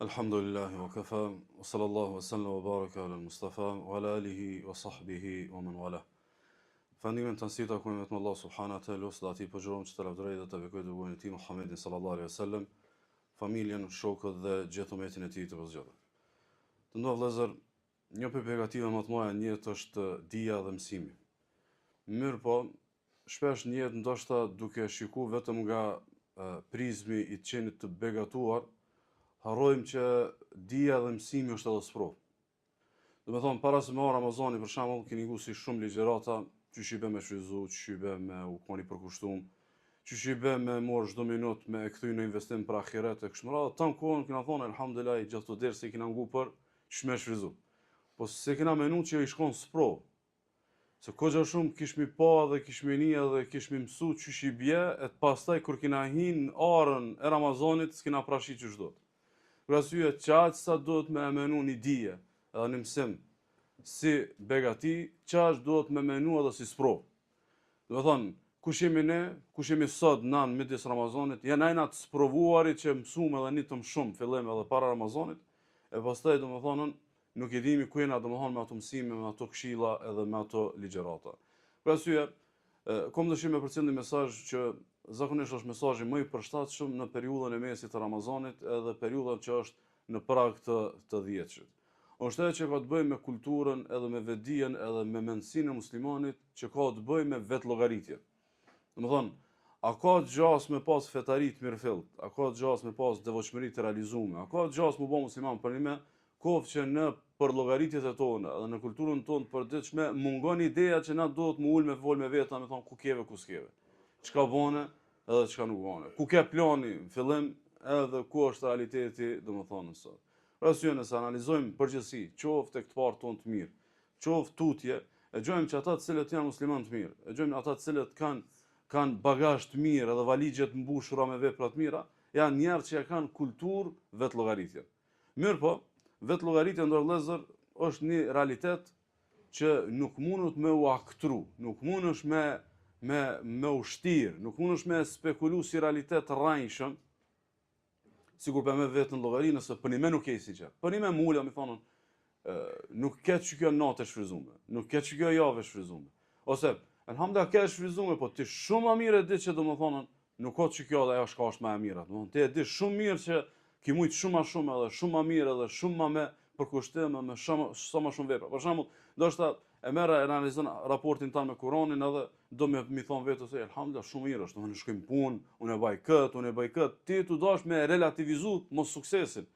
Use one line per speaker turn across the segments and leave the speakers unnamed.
Alhamdulillahi wa kafa, wa sallallahu wa sallam wa baraka ala al-Mustafa, wa ala alihi wa sahbihi wa man wala. Fandimin të nësita kujmë vetëm Allah subhanahu wa ta'ala, dhe ati përgjërom që të lavdërej dhe të bekoj të gojnë ti Muhammedin sallallahu alaihi wa sallam, familjen, shokët dhe gjithë umetin e ti të pëzgjodhe. Të ndohë vëllezër, një për begative më të moja njët është dija dhe mësimi. Mirë po, shpesh njët ndoshta duke shiku vetëm nga prizmi i qenit të begatuar, harrojmë që dija dhe mësimi është edhe sprov. Do me thonë, para se me orë Ramazani, për shembull, keni gu si shumë ligjerata, që shibe me shvizu, që shibe me u koni përkushtum, që shibe me morë çdo minut me e kthy në investim për ahiret e kështu me radhë. Tan kohën kena thonë elhamdulillah gjithë të derë se kena ngu për ç'me shvizu. Po se kena menu që i shkon sprov. Se koxha shumë kishmi pa dhe kishmi nia dhe kishmi mësu që shi bje, e pastaj kur kena hin orën e Ramazanit, s'kena prashi që çdo. Për arsye çaq sa duhet me menu një dije, edhe një mësim, si begati, çaq duhet me menu edhe si sprov. Do të thonë, kush jemi ne, kush jemi sot nan midis Ramazanit, janë ajna të sprovuarit që mësuam edhe një të më shumë, fillim edhe para Ramazanit, e pastaj do të thonë, nuk e dimi ku jena do të thonë me ato mësime, me ato këshilla edhe me ato ligjerata. Për arsye, kom dëshirë me përcjell një mesazh që zakonisht është mesazhi më i përshtatshëm në periudhën e mesit të Ramazanit edhe periudhën që është në prag të dhjetëshit. Është ajo që ka të bëjë me kulturën edhe me vetdijen edhe me mendsinë e muslimanit që ka të bëjë me vetllogaritje. Domethënë, a ka gjas me pas fetari të mirëfillt, a ka gjas me pas devotshmëri të realizuar, a ka gjas me bë musliman për një kohë që në për llogaritjet e tona edhe në kulturën tonë përditshme mungon ideja që na duhet më ul me vol me veta, me thon ku keve ku s'keve. Çka bone edhe çka nuk bone. Ku ke plani në fillim edhe ku është realiteti, domethënë sot. Pra arsye nëse analizojmë përgjithësi, qoftë tek të parë tonë të mirë, qoftë tutje, e gjojmë që ata të cilët janë muslimanë të mirë, e gjojmë ata të cilët kanë bagazh të mirë edhe valigje të mbushura me vepra të mira, janë njerëz që kanë kulturë vetllogaritje. Mirë po, vetllogaritja ndër vëllezër është një realitet që nuk mundet me u aktru, nuk mundesh me ushtir, nuk mundesh me spekulu si realitet rrajshëm, sigur për me vetë në llogari nëse për një me nuk e si që. Për një me mulla, mi thonën, nuk ketë që kjo natë e shfrizume, nuk ketë që kjo jave shfrizume. Ose, elhamda ke shfrizume, po ti shumë ma mirë e di që do më thonën, nuk ka që kjo dhe ajo shka është ma e mirë. Ti e di shumë mirë që ki mujtë shumë ma shumë edhe shumë ma mirë edhe shumë ma me përkushtim me sa ma shumë vepra. Për shembull, ndoshta e merr e analizon raportin tanë me Kur'anin edhe do mi thon vetë se elhamdulillah shumë mirë është, unë shkojm punë, unë e bëj kët, ti tu dash me relativizu mos suksesin.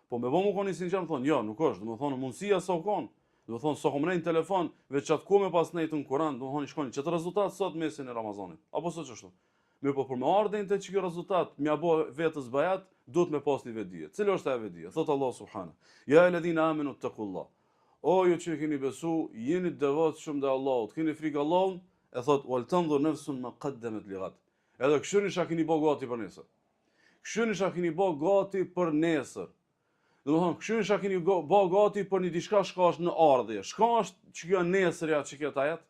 Po me vëmë koni sinqer më thon, jo, nuk është, do të thonë mundësia sa kon. Do të thonë sa kom në telefon, veç çat ku me pas nejtën Kur'an, do të thonë shkoni çet rezultat sot mesin e Ramazanit. Apo sot çështu. Mirë, po për më ardhen të që kjo rezultat mja bo vetës bajat, duhet me pas një vetdije. Cila është e vetdije? Thot Allah subhanahu. Ja alladhina amanu taqullah. O ju që keni besu, jeni devotshëm ndaj Allahut, keni frikë Allahut, e thot wal tanzur nafsun ma qaddamat li ghad. Edhe këshirin sa keni bë gati për nesër. Këshirin sa keni bë gati për nesër. Do të thonë, këshirin sa keni bë gati për një diçka shka është në ardhje. Shka është që kjo nesërja që këtë ajet?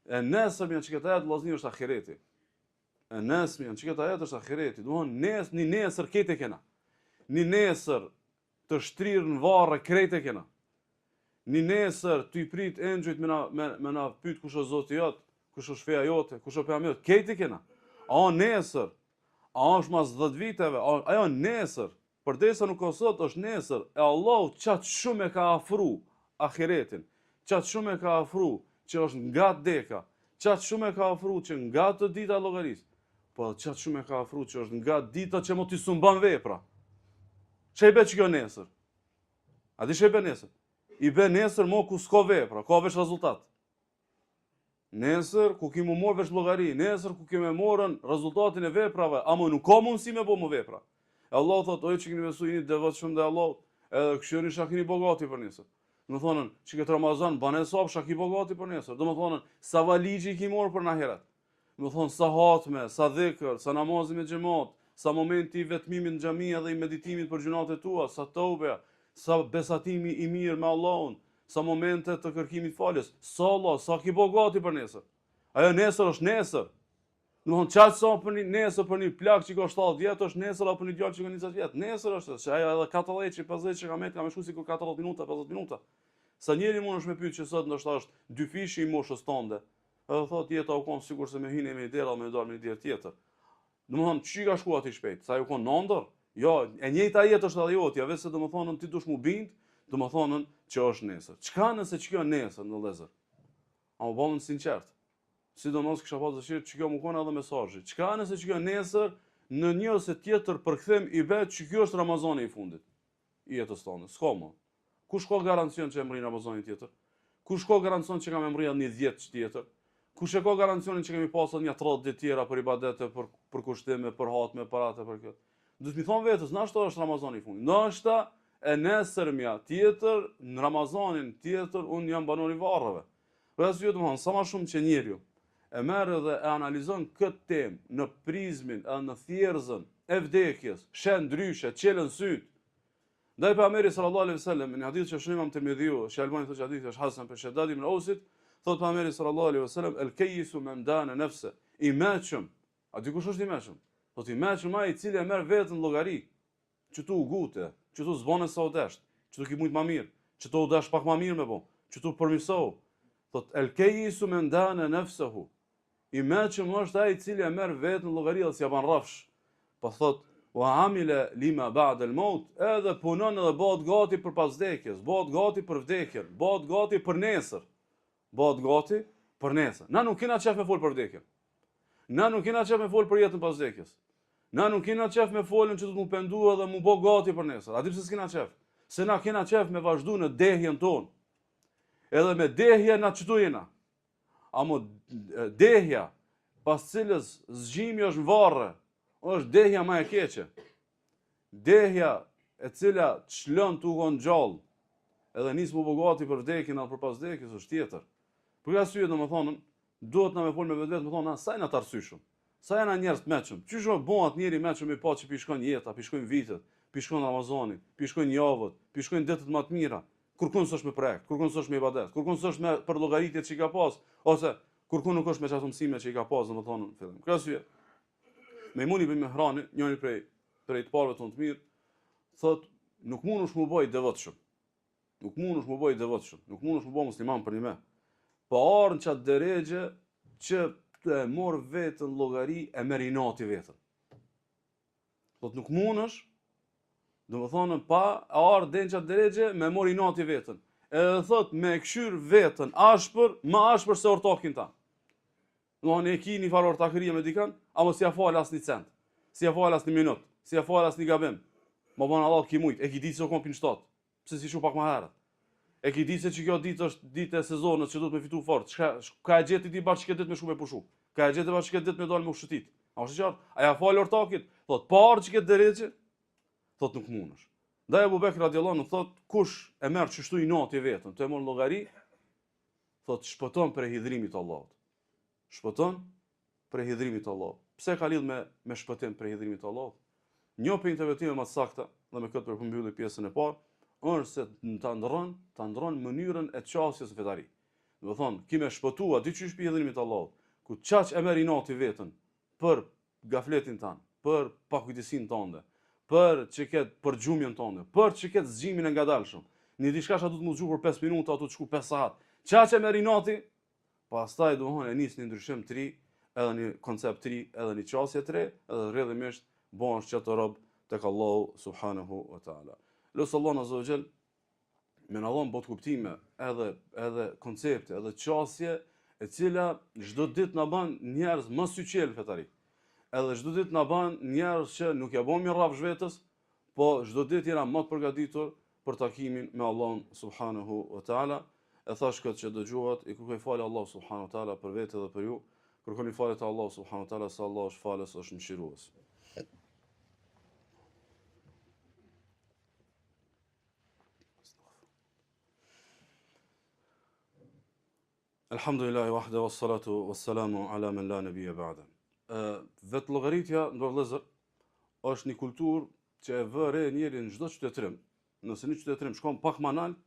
E nesërja që këtë ajet vllazni është ahireti. E nesërja që këtë ajet është ahireti. Do të thonë, një nesër këtë kena. Një nesër të shtrirë në varre krejt e kena. Një nesër të i prit engjëjt me na pyet kush është Zoti jot, kush është feja jote, kush është pejgamberi, këtë kena. A nesër, a është mas 10 viteve, ajo nesër, përdesa nuk ka sot, është nesër, e Allahu qatë shumë e ka afru ahiretin, qatë shumë e ka afru që është nga deka, qatë shumë e ka afru që nga të dita llogaris, po qatë shumë e ka afru që është nga dita që mo t'i sumban vepra. Çe i be që kjo nesër? A di çe i be nesër? I be nesër mo ku s'ka vepra, ka veç rezultat. Nesër ku ki mu morë veç llogari, nesër ku kime morën rezultatin e veprave, ama nuk ka mundësi me bo më vepra. E Allah thot, oj që keni besu jeni devotshëm ndaj Allahut, edhe këshirin shka keni bogati për nesër. Do të thonën, që këtë Ramazan bane sop shka ki bogati për nesër. Do të thonën, sa valigji ki morë për ahiret. Do të thonë, sa hatme, sa dhikr, sa namazi me xhamat, sa momenti i vetmimit në xhami dhe i meditimit për gjunat e tua, sa tobe, sa besatimi i mirë me Allahun, sa momente të kërkimit faljes, sa Allah, sa ki bo gati për nesër. Ajo nesër është nesër. Domthon çfarë sa për një nesër për një plak që ka 70 vjet është nesër apo një djalë që ka 20 vjet. Nesër është se ajo edhe 40 që 50 që ka më shku sikur 40 minuta, 50 minuta. Sa njeri mundesh me pyet që sot ndoshta është dy fishi i moshës tënde. Edhe thotë jeta u kon sikur se me hinë me dera me dal me një derë tjetër. Domthon çi ka shkuar aty shpejt, sa ju kon nëndër? Jo, e njëjta jetë është edhe jotja, vetë domethënë ti dush mu bind, domethënë që është nesër. Çka nëse ç'kjo nesër në vëllezër? A u bëmë sinqert. Sidomos kisha pas dëshirë që kjo më kon edhe mesazhi. Çka nëse ç'kjo nesër në një ose tjetër përkthem i vet që ky është Ramazani i fundit i jetës tonë. S'ka më. Kush ka garancion që e mrin Ramazanin tjetër? Kush ka garancion që kam mrija një 10 tjetër? Kush e ka garancionin që kemi pasur një 30 ditë tjera për ibadete, për kushtime, për hatme, për atë, për këtë? Do të më thon vetes, na ashtu është Ramazani i fundit. Ndoshta e nesërmja tjetër, në Ramazanin tjetër un jam banor i varreve. Për arsye domthon, sa më shumë që njeriu e merr dhe e analizon këtë temë në prizmin e në thjerrëzën e vdekjes, shen ndryshe, çelën syt. Ndaj pejgamberi sallallahu alaihi wasallam në hadith që shënim Tirmidhiu, Shalbani thotë hadithi është hasan për Shaddad ibn Ausit, thotë pejgamberi sallallahu alaihi wasallam el-kayyisu man dana nafsa. I mëshëm, a dikush është i mëshëm? Thotë i mëshëm ai i cili e merr veten llogari, që tu gute, që tu zbone sa u desh, që tu ki shumë më mirë, që tu u dash pak më mirë me bo, që tu përmirësohu. Thotë el-kayyisu man dana nafsahu. I mëshëm është ai i cili e merr veten llogari dhe s'ia ban rrafsh. Po thotë wa amila lima ba'da al-maut, edhe punon edhe bëhet gati për pas vdekjes, bëhet gati për vdekjen, bëhet gati për nesër. Bëhet gati për nesër. Na nuk kena çaf me fol për vdekjen. Na nuk kena çaf me fol për jetën pas vdekjes. Na nuk kena çaf me folën që do të mu pendu edhe mu bë gati për nesër. A di pse s'kena çaf? Se na kena çaf me vazhdu në dehjen tonë. Edhe me dehje na çtu jena. Amo dehja pas cilës zgjimi është varre, është dehja më e keqe. Dehja e cila çlon tu gon gjallë, edhe nis më bogati për vdekjen apo për pas vdekjes është tjetër. Për arsye domethënë, duhet na me fol me vetë, më thonë, sa janë ata arsyeshëm. Sa janë njerëz të mëshëm. Çish do bëhet njëri mëshëm i pa që pi shkon jeta, pi shkojnë vitet, pi shkon Ramazani, pi shkojnë javët, pi shkojnë ditët më të mira. Kurkun s'është me projekt, kurkun s'është me ibadet, kurkun s'është me për llogaritjet që i ka pas, ose kurkun nuk është me çato mësime që i ka pas, domethënë në fillim. Për arsye, Mejmuni ibn Mihrani, njëri prej të parëve tonë të mirë, thotë, nuk mundesh më bëj devotshëm. Nuk mundesh më bëj devotshëm, nuk mundesh më bëj musliman për një me. Po arën çat deregje që të e morë vetën llogari e merr inati vetën. Thotë nuk mundesh, domethënë pa arë den çat deregje me mor inati vetën. Edhe thotë me këshyr vetën ashpër, më ashpër se ortakin ta. Domethënë e ki një farë ortakëria me dikan, ama si ja fal as një cent, si ja fal as një minutë, si ja fal as një gabim. Më bën Allah ki mujt, e ki ditë se u kompin shtat. Pse si shu pak më herët. E ki ditë se që kjo ditë është ditë e sezonit që duhet me fitu fort. Ka e gjetë ti bashkë ditë me shumë me pushu. Ka e gjetë bashkë ditë me dalë me ushtit. A është qartë? A ja fal ortakit? Thot parë që këtë drejtë, thot nuk mundesh. Ndaj Abu Bekr radhiyallahu anhu thot kush e merr çështu inati vetën, të e mor llogari, thot shpëton për hidhrimit të Allahut. Shpëton për hidhrimit të Allahut. Pse ka lidh me shpëtim për hidhrimit të Allahut? Një prej interventimeve më të sakta, dhe me këtë përmbylli pjesën e parë, është se ta ndron mënyrën e qasjes së fetari. Do thonë, kimë shpëtua diçysh për hidhrimin e Allahut, ku çaq e merr inati vetën për gafletin tan, për pakujdesin tënde, për çiket për gjumjen tënde, për çiket zgjimin e ngadalshëm. Në diçka që do të më zgjuar për 5 minuta, ato të shku 5 saat. Çaq e merr inati, pastaj domthonë e nis në ndryshim të ri, edhe një koncept të ri, edhe një qasje të re, edhe rrjedhimisht bëhen çeto rob tek Allahu subhanahu wa taala. Lutë Allahu azza wa jall me na dhon bot kuptime, edhe koncepte, edhe qasje e cila çdo ditë na bën njerëz më syqel fetari. Edhe çdo ditë na bën njerëz që nuk ja bën mirë vetës, po çdo ditë jena më të përgatitur për takimin me Allahun subhanahu wa taala. E thash këtë që dëgjuat, i kërkoj falë Allahu subhanahu wa taala për vete dhe për ju. Kërkoni falë te Allahu subhanahu wa taala, se Allah është falës, është mëshirues. Alhamdulillahi wahda wassalatu wassalamu ala man la nabiyya ba'da. Vetë llogaritja ndër vëllezër është një kulturë që e vë re njërin në çdo qytetërim. Nëse një qytetërim shkon pak më lart,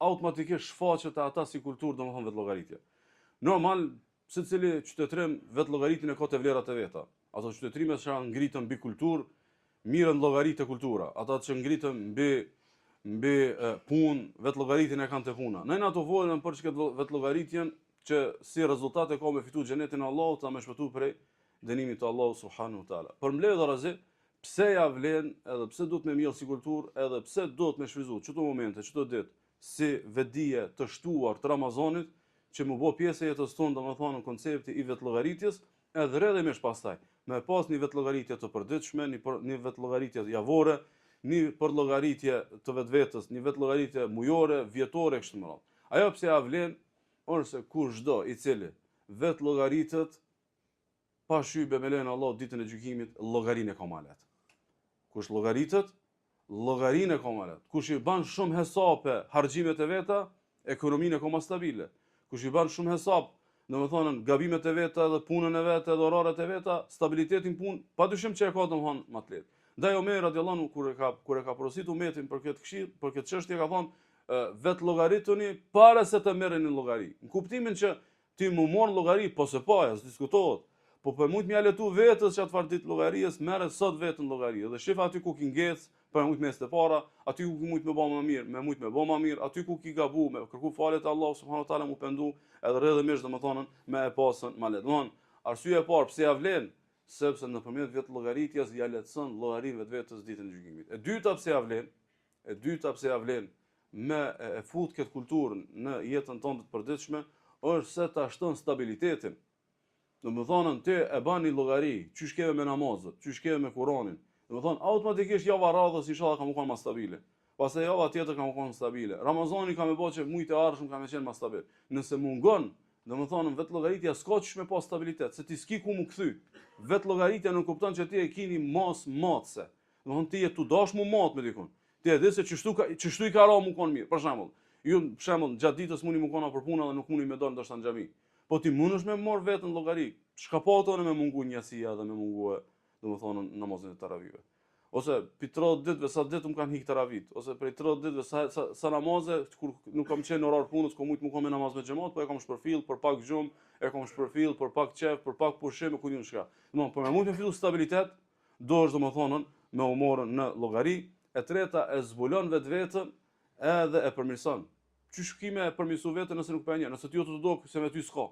automatikisht shfaqet ata si kulturë, domethënë vetë llogaritja. Normal secili qytetërim vetë llogaritin e ka të vlerat e veta. Ato qytetrimet që ngritën mbi kulturë, mirën llogaritë e kultura. Ata që ngritën mbi punë, vetë llogaritin e kanë të puna. Ne ato folën për çka vetë llogaritjen që si rezultat e ka me fitu xhenetin e Allahut, ta me shpëtu prej dënimit të Allahut subhanahu wa taala. Për mbledh razi, pse ja vlen, edhe pse duhet me mirë si kulturë, edhe pse duhet me shfryzu çdo momente, çdo ditë si vetdije të shtuar të Ramazanit, që më bë pjesë e jetës tonë, domethënë në koncepti i vetlllogaritjes, edhe rrjedhimisht pastaj me pas një vetlllogaritje të përditshme, një vetlllogaritje javore, një përlllogaritje të vetvetes, një vetlllogaritje mujore, vjetore kështu më radh. Ajo pse ja vlen ose kushdo i cili vetllogaritet pa shybe me lejen e Allahut ditën e gjykimit, llogarinë e ka malet. Kush llogaritet, llogarinë e ka malet. Kush i bën shumë hesape harxhimet e veta, ekonominë e ka më stabile. Kush i bën shumë hesap, domethënë gabimet e veta dhe punën e vetë dhe oraret e veta, stabilitetin punë, padyshim që e ka domethënë më të lehtë. Ndaj Omer radhiyallahu anhu kur e ka porositur umetin për këtë këshill, për këtë çështje ka thonë vet llogarituni para se të merreni llogari. Në kuptimin që ti më morr llogari, po se po, as diskutohet. Po për mund m'ja letu vetës që çfarë ditë llogarisë, merret sot vetën llogari. Dhe shif aty ku ki ngec, për mund mes të para, aty ku mund më bë më mirë, me mund më bë më mirë, aty ku ki gabu, me kërku falet Allah subhanahu wa taala mu pendu, edhe rrjedhimisht domethënë me e pasën ma le. Domthon, arsyeja e parë pse ja vlen, sepse nëpërmjet vetë llogaritjes ja lehtëson llogarin vetvetes ditën e gjykimit. E dyta pse ja vlen, me e fut këtë kulturën në jetën tonë të përditshme, është se ta shton stabilitetin. Domethënë ti e bën një llogari, çysh keve me namazet, çysh keve me Kur'anin. Domethënë automatikisht java radhës inshallah ka më qenë më stabile. Pastaj java tjetër ka më qenë stabile. Ramazani ka më bëj që mujt e ardhshëm ka më qenë më stabil. Nëse mungon, domethënë vetë llogaritja s'ka çish me pas stabilitet, se ti s'ki ku mu kthy. Vetë llogaritja nuk kupton që ti e keni mos matse. Domethënë ti je tu dash mu mat me dikun. Ti e di se çështu i ka ra mu kon mirë. Për shembull, ju për shembull gjatë ditës mundi mu kona për punë dhe nuk mundi me dal ndoshta në xhami. Po ti mundesh me marr vetën llogari. Çka po tonë me mungu njësia dhe me mungu domethënë namazin e taravive. Ose për 30 ditëve sa ditë më kanë hik taravit, ose për 30 ditëve sa namaze kur nuk kam qenë orar punës, ku mujt më kam me namaz me xhamat, po e kam shpërfill për pak gjumë, e kam shpërfill për pak qef, për pak pushim, ku diun çka. Domethënë po më mund të fillu stabilitet, do është domethënë me humorën në llogari. E treta e zbulon vetveten edhe e përmirëson. Çysh kime e përmirësu veten nëse nuk pa një, nëse ti u të do se me ty s'ka.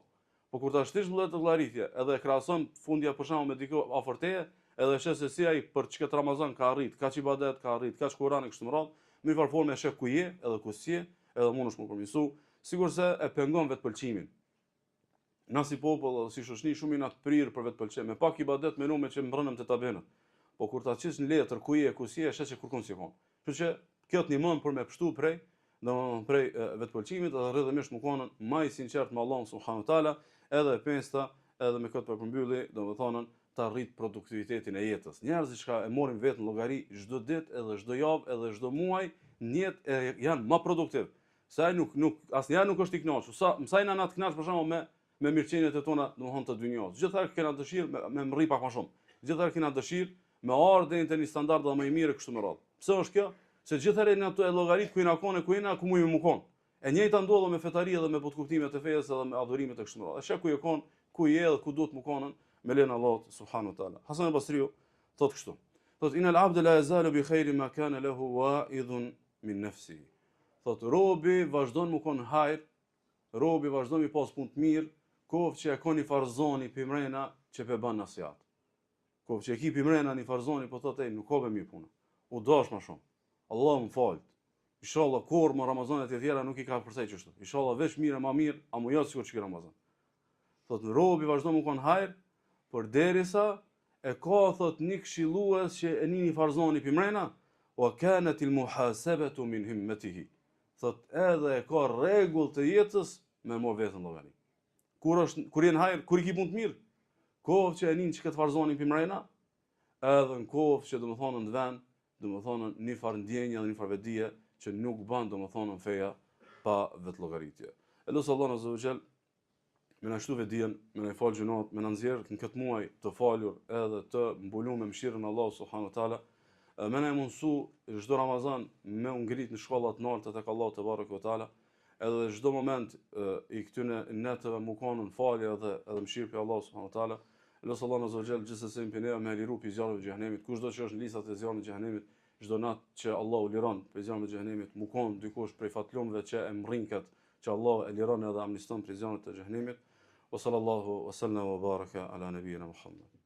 Po kur ta shtish mbledh të llogaritje, edhe e krahason fundja për shembull me diku afër teje, edhe shes se si ai për çka Ramazan ka arrit, kaç ibadet ka arrit, kaç Kur'an kështu më radh, në një formë e sheh ku je, edhe ku si je, edhe mundesh më përmirësu, sigurisht e pengon vetpëlqimin. Na si popull, si shoqëni shumë na të prirë për vetpëlqim, me pak ibadet me nume që mbrënëm te tabenët. Po kur ta qish në letër ku je, ku si je, shes që kurkun si kon. Kështu që kjo të ndihmon për me pështu prej vetpëlqimit edhe rrjedhimisht më konën më i sinqert me Allahun subhanahu wa taala, edhe e pesta, edhe me këtë përmbylli, domethënë ta rrit produktivitetin e jetës. Njerëzit që e morin vetën llogari çdo ditë, edhe çdo javë, edhe çdo muaj, në jetë janë më produktiv. Sa ai asnjëherë nuk është i kënaqur. Sa na të kënaq për shembull me mirëqenjet e tona, domethënë të dynjos. Gjithëherë kena dëshirë me mrri pak më shumë. Gjithëherë kena dëshirë me ardhen të një standard dhe më i mirë kështu më radh. Pse është kjo? Se gjithëherë në ato llogarit ku ina ku më më kon. E njëjta ndodh me fetari edhe me butkuptimet e fesë edhe me adhurimet e kështu me radh. Është ku je kon, ku je edhe ku duhet më konën me len Allah subhanahu wa taala. Hasan al-Basriu thot kështu. Thot inal abd la yazalu bi khairin ma kana lahu wa'idun min nafsi. Thot robi vazhdon më kon hajër, robi vazhdon mi pas punë të mirë, kovë që e ka një farzoni pimrena që pe ban nasihat. Kovë që e ki pimrena një farzoni po thot nuk ka be mirë punë. U dash më shumë. Allah më fal. Inshallah kur më Ramazanet e tjera nuk i ka përsej kështu. Inshallah veç mirë më mirë, a më jot sikur çka Ramazan. Thot robi vazhdon më kon hajër, por derisa e ka thot një këshillues që e nini farzoni pimrena, wa kanat al muhasabatu min himmatihi. Thot edhe e ka rregull të jetës me mor vetën llogari. Kur janë hajër, kur i ki punë të mirë, kohë që e nin çka të farzonin pimrena, edhe në kohë që domethënë në vend, domethënë një farë ndjenje dhe një farë vetdije që nuk bën domethënë feja pa vetlllogaritje. Elos Allahu azza wa jall me na shtu vetdijen, me na fal gjunat, me na nxjerr në këtë muaj të falur edhe të mbuluar me mëshirën e Allahut subhanahu wa taala. Me na mundsu çdo Ramazan me u ngrit në shkollat të larta tek Allahu te barekuhu te taala, edhe çdo moment i këtyne netëve mu kanë në falje edhe mëshirë për Allah subhanahu wa taala. Lutë Allah azza wa jall gjithsesi më pene me liru pi zjarrit të xhenemit, kushdo që është në listat e zjarrit të xhenemit, çdo natë që Allahu liron pi zjarrit të xhenemit, mu kanë dikush prej fatlumve që e mrrinket, që Allahu e liron edhe amniston pi zjarrit të xhenemit. Wa sallallahu wa sallam wa baraka ala nabiyina Muhammad.